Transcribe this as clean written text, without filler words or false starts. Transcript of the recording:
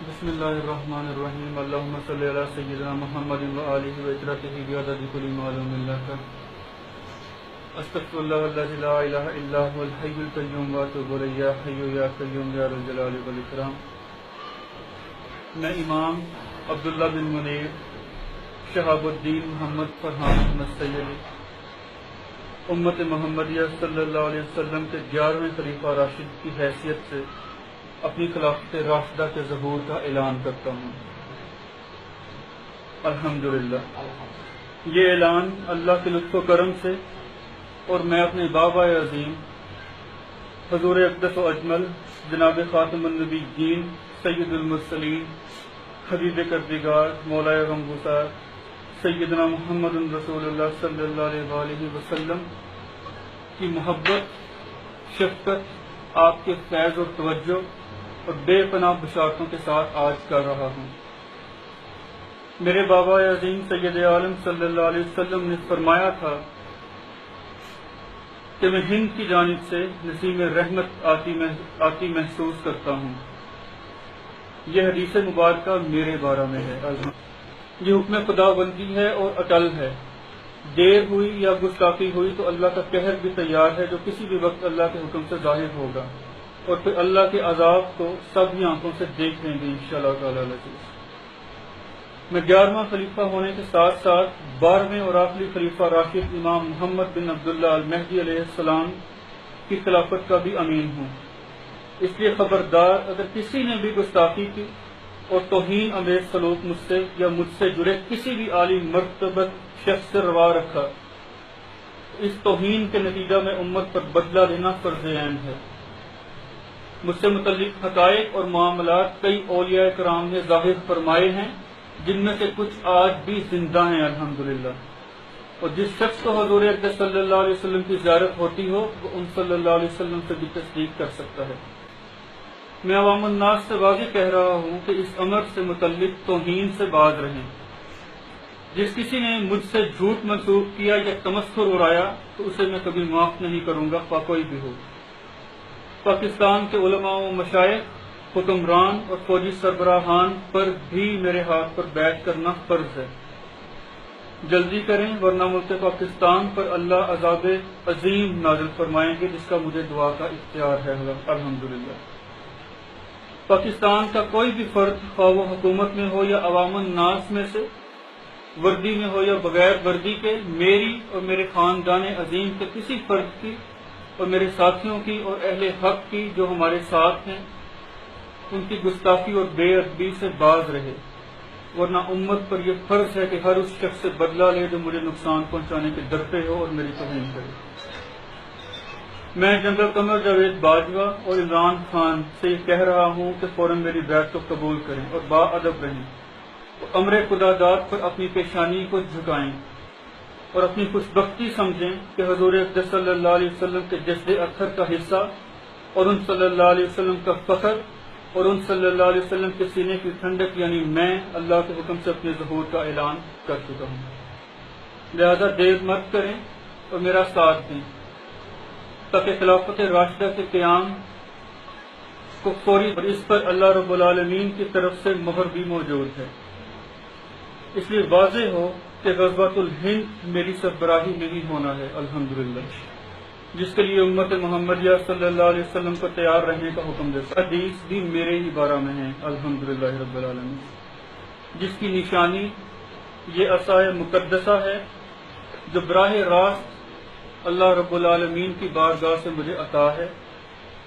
بسم اللہ الرحمن الرحیم اللہم صلی علی سیدنا محمد و آلہ و اطرتہ بعدد کل معلوم لک استغفر اللہ الذی لا الہ الا هو الحی القیوم واتوب الیہ یا حی یا قیوم یا ذا الجلال والاکرام۔ میں امام عبداللہ بن منیر شہاب الدین محمد فرحان احمد سیدی امت محمدیہ صلی اللہ علیہ وسلم کے 11ویں خلیفہ راشد کی حیثیت سے اپنی خلافت راشدہ کے ظہور کا اعلان کرتا ہوں۔ الحمدللہ، یہ اعلان اللہ کے لطف و کرم سے اور میں اپنے بابا عظیم حضور اقدس و اجمل جناب خاتم النبیین سید المرسلین حبیب کردگار مولا غمگسار سیدنا محمد رسول اللہ صلی اللہ علیہ وآلہ وسلم کی محبت، شفقت، آپ کے فیض اور توجہ اور بے پناہ بشارتوں کے ساتھ آج کر رہا ہوں۔ میرے بابا عظیم سید عالم صلی اللہ علیہ وسلم نے فرمایا تھا کہ میں ہند کی جانب سے نسیم رحمت آتی محسوس کرتا ہوں۔ یہ حدیث مبارکہ میرے بارے میں ہے۔ یہ حکم خدا بندی ہے اور اٹل ہے۔ دیر ہوئی یا گستاخی ہوئی تو اللہ کا قہر بھی تیار ہے، جو کسی بھی وقت اللہ کے حکم سے ظاہر ہوگا، اور پھر اللہ کے عذاب کو سب ہی آنکھوں سے دیکھ لیں گے انشاءاللہ تعالی العزیز۔ میں 11واں خلیفہ ہونے کے ساتھ ساتھ 12ویں اور آخری خلیفہ راشد امام محمد بن عبداللہ المہدی علیہ السلام کی خلافت کا بھی امین ہوں۔ اس لیے خبردار، اگر کسی نے بھی گستاخی کی اور توہین امیز سلوک مجھ سے یا مجھ سے جڑے کسی بھی عالی مرتبت شخص سے روا رکھا، اس توہین کے نتیجہ میں امت پر بدلہ لینا فرض عین ہے۔ مجھ سے متعلق حقائق اور معاملات کئی اولیاء کرام نے ظاہر فرمائے ہیں، جن میں سے کچھ آج بھی زندہ ہیں الحمدللہ، اور جس شخص کو حضور اقدس صلی اللہ علیہ وسلم کی زیارت ہوتی ہو وہ ان صلی اللہ علیہ وسلم سے بھی تصدیق کر سکتا ہے۔ میں عوام الناس سے واضح کہہ رہا ہوں کہ اس امر سے متعلق توہین سے باز رہیں۔ جس کسی نے مجھ سے جھوٹ منسوب کیا یا تمسخر اڑایا تو اسے میں کبھی معاف نہیں کروں گا، خواہ کوئی بھی ہو۔ پاکستان کے علماء و مشائخ، حکمران اور فوجی سربراہان پر بھی میرے ہاتھ پر بیعت کرنا فرض ہے۔ جلدی کریں ورنہ ملک پاکستان پر اللہ عذاب عظیم نازل فرمائیں گے، جس کا مجھے دعا کا اختیار ہے الحمدللہ۔ پاکستان کا کوئی بھی فرد، خواہ وہ حکومت میں ہو یا عوام الناس میں سے، وردی میں ہو یا بغیر وردی کے، میری اور میرے خاندان عظیم کے کسی فرد کی اور میرے ساتھیوں کی اور اہل حق کی جو ہمارے ساتھ ہیں، ان کی گستاخی اور بے ادبی سے باز رہے، ورنہ امت پر یہ فرض ہے کہ ہر اس شخص سے بدلہ لے جو مجھے نقصان پہنچانے کے ڈرتے ہو اور میری توہین کرے۔ میں جنرل قمر جاوید باجوہ اور عمران خان سے یہ کہہ رہا ہوں کہ فوراً میری بیعت کو قبول کریں اور باادب رہیں، اور امر خدا داد پر اپنی پیشانی کو جھکائیں، اور اپنی خوش بختی سمجھیں کہ حضور اقدس صلی اللہ علیہ وسلم کے جسد اطہر کا حصہ اور ان صلی اللہ علیہ وسلم کا فخر اور ان صلی اللہ علیہ وسلم کے سینے کی ٹھنڈک یعنی میں اللہ کے حکم سے اپنے ظہور کا اعلان کر چکا ہوں۔ لہذا دیر مت کریں اور میرا ساتھ دیں تاکہ خلافت راشدہ کے قیام کو فوری، اور اس پر اللہ رب العالمین کی طرف سے مہر بھی موجود ہے۔ اس لیے واضح ہو کہ غزوۃ الہند میری سربراہی میں ہی ہونا ہے الحمدللہ، جس کے لیے امت محمدیہ صلی اللہ علیہ وسلم کو تیار رہنے کا حکم دیتا ہے۔ حدیث بھی میرے ہی بارہ میں ہے الحمدللہ رب العالمین، جس کی نشانی یہ عصائے مقدسہ ہے جو براہ راست اللہ رب العالمین کی بارگاہ سے مجھے عطا ہے۔